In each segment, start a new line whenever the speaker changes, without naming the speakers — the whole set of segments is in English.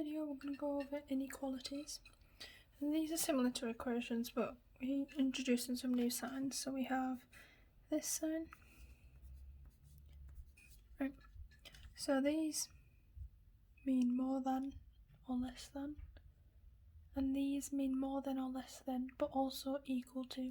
video we're going to go over inequalities. And these are similar to equations, but we're introducing some new signs. So we have this sign. Right. So these mean more than or less than. And these mean more than or less than, but also equal to.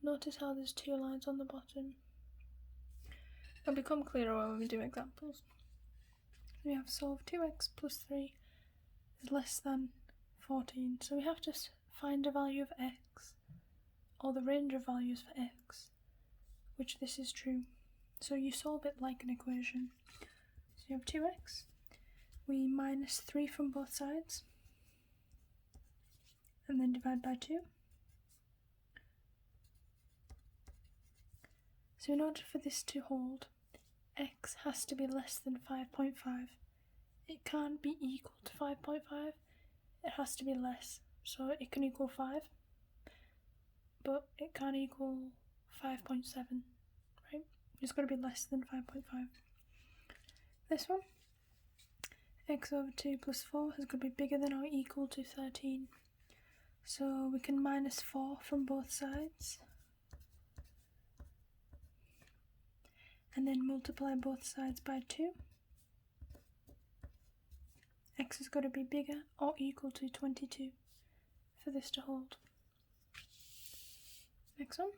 Notice how there's two lines on the bottom. It'll become clearer when we do examples. We have solve 2x plus 3 is less than 14. So we have to find a value of x, or the range of values for x, which this is true. So you solve it like an equation. So you have 2x. We minus 3 from both sides, and then divide by 2. So in order for this to hold, x has to be less than 5.5. It can't be equal to 5.5, it has to be less. So it can equal 5, but it can't equal 5.7, right? It's got to be less than 5.5. This one, x over 2 plus 4 has got to be bigger than or equal to 13. So we can minus 4 from both sides, and then multiply both sides by 2. X has got to be bigger or equal to 22 for this to hold. Next one,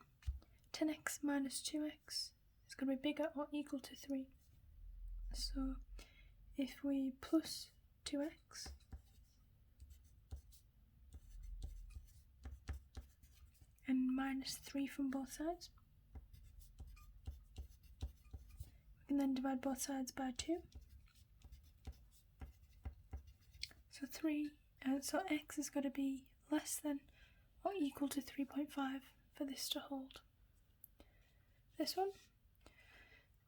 10x minus 2x is going to be bigger or equal to 3. So if we plus 2x and minus 3 from both sides, we can then divide both sides by 2. So x is going to be less than or equal to 3.5 for this to hold. This one,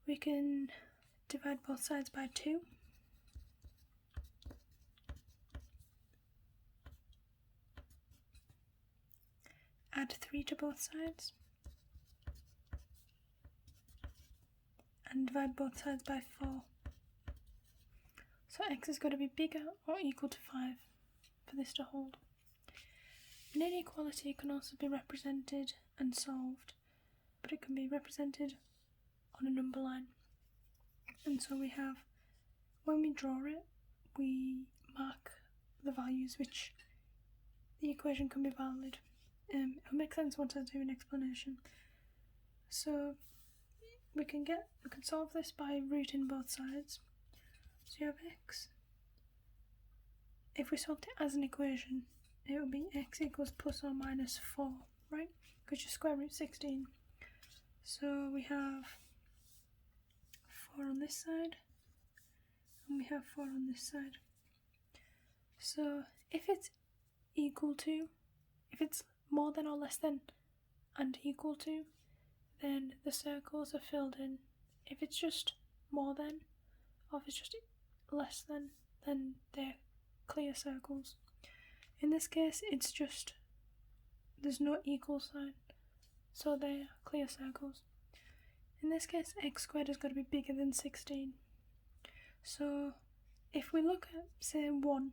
we can divide both sides by 2. Add 3 to both sides, and divide both sides by 4. So x is going to be bigger or equal to 5 for this to hold. An inequality can also be represented and solved, but it can be represented on a number line. And so we have, when we draw it, we mark the values which the equation can be valid. It'll make sense once I do an explanation. So we can solve this by rooting both sides. So you have x. If we solved it as an equation, it would be x equals plus or minus 4, right? Because you square root 16. So we have 4 on this side, and we have 4 on this side. So if it's equal to, if it's more than or less than and equal to, then the circles are filled in. If it's just more than, or if it's just less than, then they're clear circles. In this case, it's just, there's no equal sign, so they're clear circles. In this case, x squared has got to be bigger than 16. So if we look at, say, 1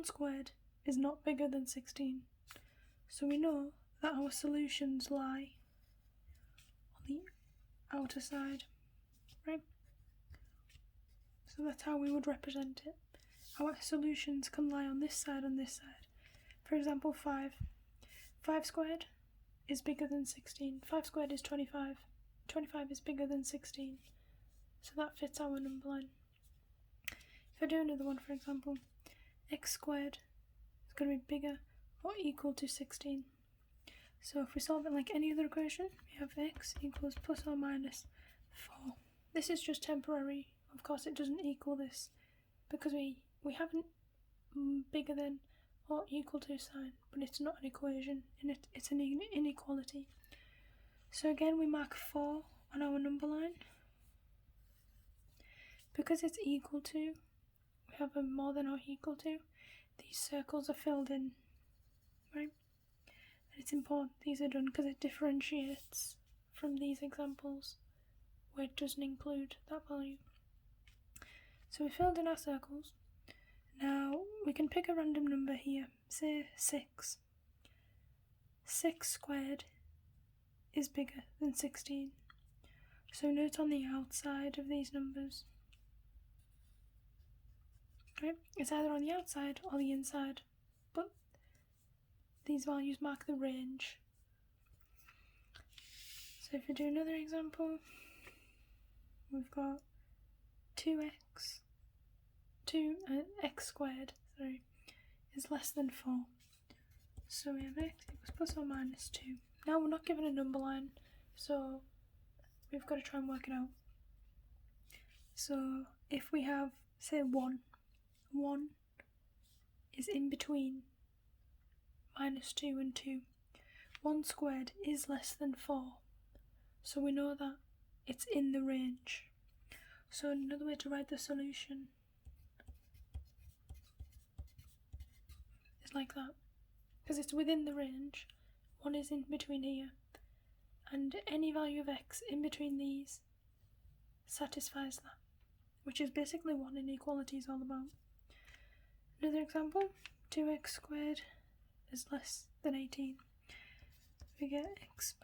squared is not bigger than 16. So we know that our solutions lie on the outer side, right? So that's how we would represent it. Our solutions can lie on this side and this side. For example, 5. 5 squared is bigger than 16. 5 squared is 25. 25 is bigger than 16. So that fits our number line. If I do another one, for example, x squared is going to be bigger or equal to 16. So if we solve it like any other equation, we have x equals plus or minus 4. This is just temporary. Of course, it doesn't equal this because we haven't bigger than or equal to sign, but it's not an equation, and it's an inequality. So again, we mark 4 on our number line. Because it's equal to, we have a more than or equal to, these circles are filled in, right? And it's important these are done because it differentiates from these examples where it doesn't include that value. So we filled in our circles. we can pick a random number here, say 6. 6 squared is bigger than 16. So note on the outside of these numbers. Right? It's either on the outside or the inside, but these values mark the range. So if we do another example, we've got x squared, is less than 4. So we have x equals plus or minus 2. Now we're not given a number line, so we've got to try and work it out. So if we have, say, 1 is in between minus 2 and 2. 1 squared is less than 4. So we know that it's in the range. So another way to write the solution is like that. Because it's within the range. 1 is in between here. And any value of x in between these satisfies that. Which is basically what inequality is all about. Another example, 2x squared is less than 18. We get x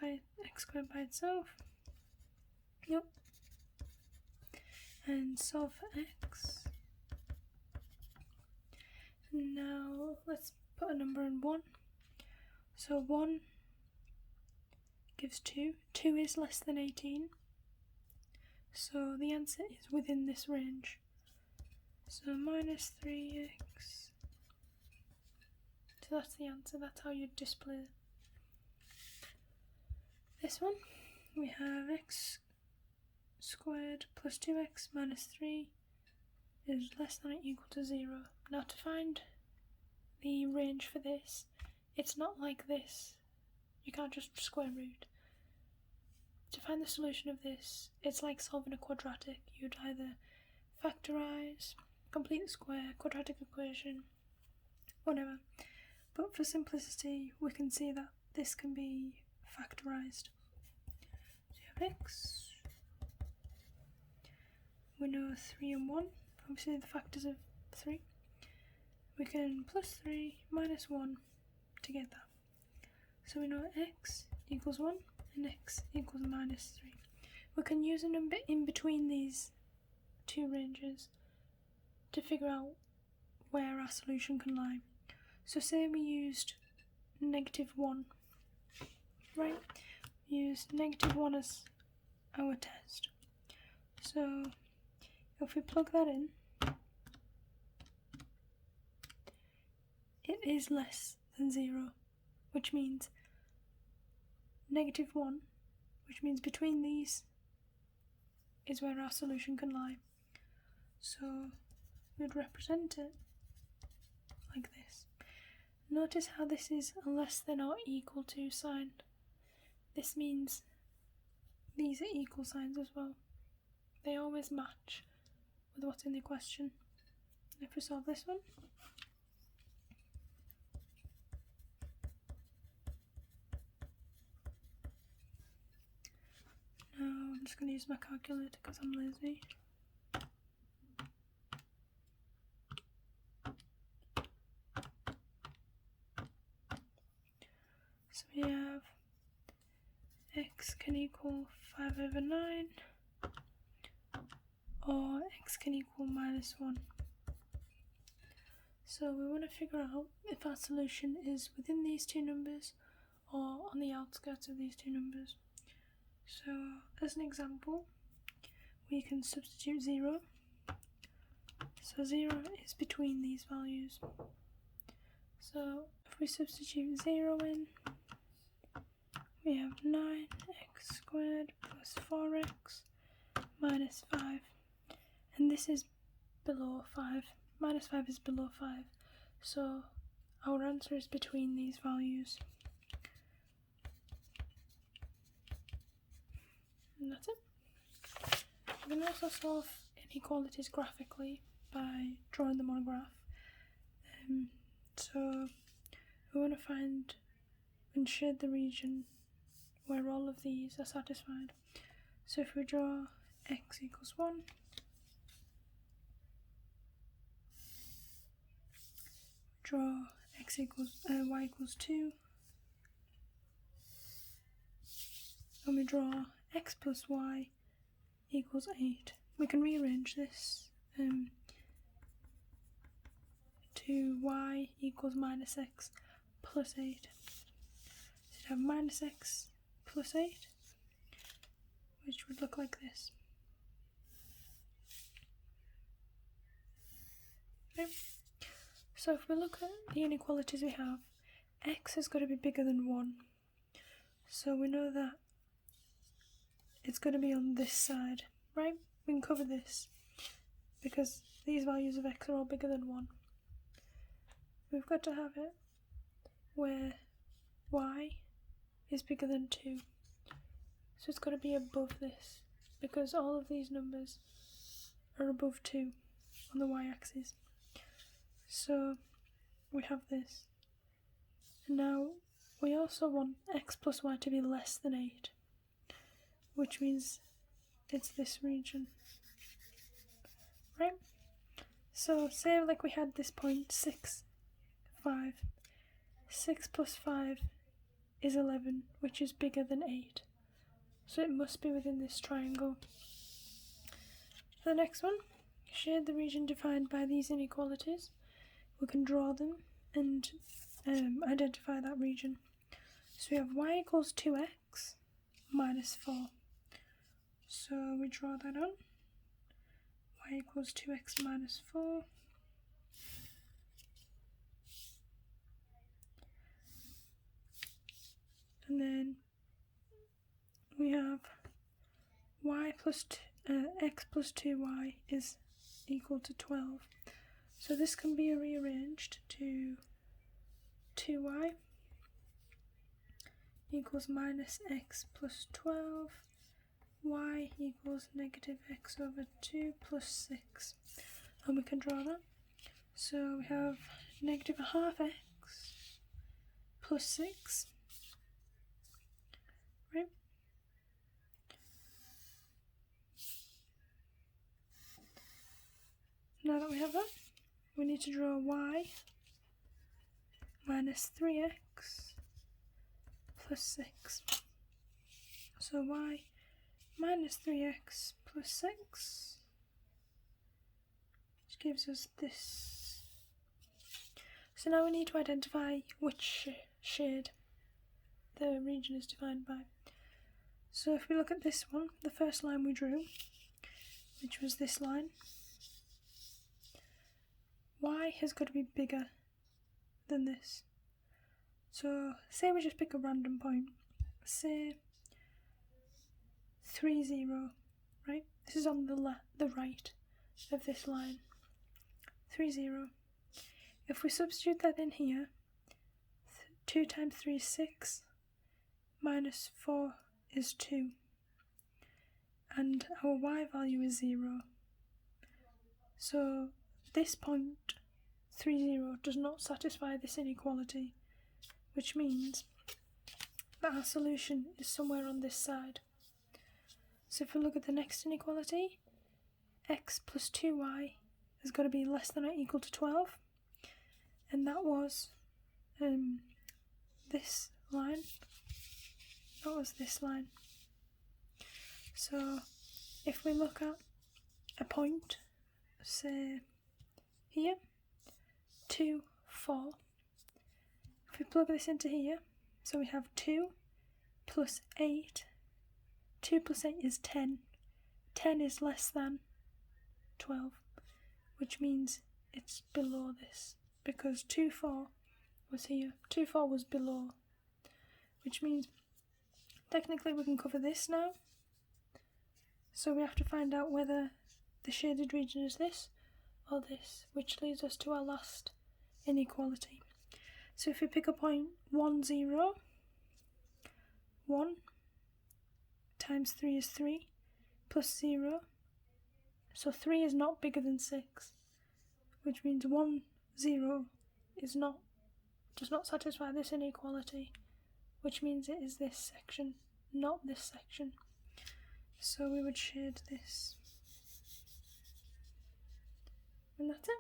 squared by itself. Yep. And solve for x. Now let's put a number in 1. So 1 gives 2. 2 is less than 18. So the answer is within this range. So minus 3x. So that's the answer. That's how you display it. This one, we have x squared plus 2x minus 3 is less than or equal to 0. Now to find the range for this, it's not like this. You can't just square root. To find the solution of this, it's like solving a quadratic. You'd either factorise, complete the square, quadratic equation, whatever. But for simplicity, we can see that this can be factorised. So you have x. We know 3 and 1, obviously the factors of 3. We can plus 3 minus 1 to get that. So we know x equals 1 and x equals minus 3. We can use a number in between these two ranges to figure out where our solution can lie. So say we used -1, right? Use -1 as our test. So if we plug that in, it is less than 0, which means -1, which means between these is where our solution can lie. So we'd represent it like this. Notice how this is a less than or equal to sign. This means these are equal signs as well. They always match with what's in the question. If we solve this one, now I'm just going to use my calculator because I'm lazy. So we have x can equal 5/9 or x can equal -1. So we want to figure out if our solution is within these two numbers or on the outskirts of these two numbers. So as an example, we can substitute 0. So 0 is between these values. So if we substitute 0 in, we have 9x squared plus 4x minus 5. And this is below 5. Minus 5 is below 5. So our answer is between these values. And that's it. We can also solve inequalities graphically by drawing them on a graph. So we want to find and shade the region where all of these are satisfied. So if we draw x equals 1, draw y equals 2, and we draw x plus y equals 8. We can rearrange this to y equals minus x plus 8. So you'd have minus x plus 8, which would look like this. Okay. So if we look at the inequalities we have, x has got to be bigger than 1. So we know that it's going to be on this side, right? We can cover this because these values of x are all bigger than 1. We've got to have it where y is bigger than 2. So it's got to be above this because all of these numbers are above 2 on the y-axis. So we have this. And now we also want x plus y to be less than 8, which means it's this region, right? So say like we had this point 6, 5. 6 plus 5 is 11, which is bigger than 8. So it must be within this triangle. For the next one, shade the region defined by these inequalities. We can draw them and identify that region. So we have y equals 2x minus 4. So we draw that on. Y equals 2x minus 4. And then we have y plus x plus 2y is equal to 12. So this can be rearranged to 2y equals minus x plus 12, y equals negative x over 2 plus 6. And we can draw that. So we have negative a half x plus 6. Right? Now that we have that, we need to draw y minus 3x plus 6. So y minus 3x plus 6, which gives us this. So now we need to identify which shade the region is defined by. So if we look at this one, the first line we drew, which was this line, y has got to be bigger than this. So say we just pick a random point, say 3, 0, right? This is on the right of this line, 3, 0. If we substitute that in here, 2 times 3 is 6, minus 4 is 2, and our y value is 0. So this point, 3, 0, does not satisfy this inequality, which means that our solution is somewhere on this side. So if we look at the next inequality, x plus 2y has got to be less than or equal to 12, and that was this line. That was this line. So if we look at a point, say here, 2, 4. If we plug this into here, so we have 2 plus 8. 2 plus 8 is 10. 10 is less than 12, which means it's below this, because 2, 4 was here. 2, 4 was below, which means technically we can cover this now. So we have to find out whether the shaded region is this or this, which leads us to our last inequality. So if we pick a point 1, 0, 1 times 3 is 3, plus 0, so 3 is not bigger than 6, which means 1, 0 does not satisfy this inequality, which means it is this section, not this section. So we would shade this. And that's it.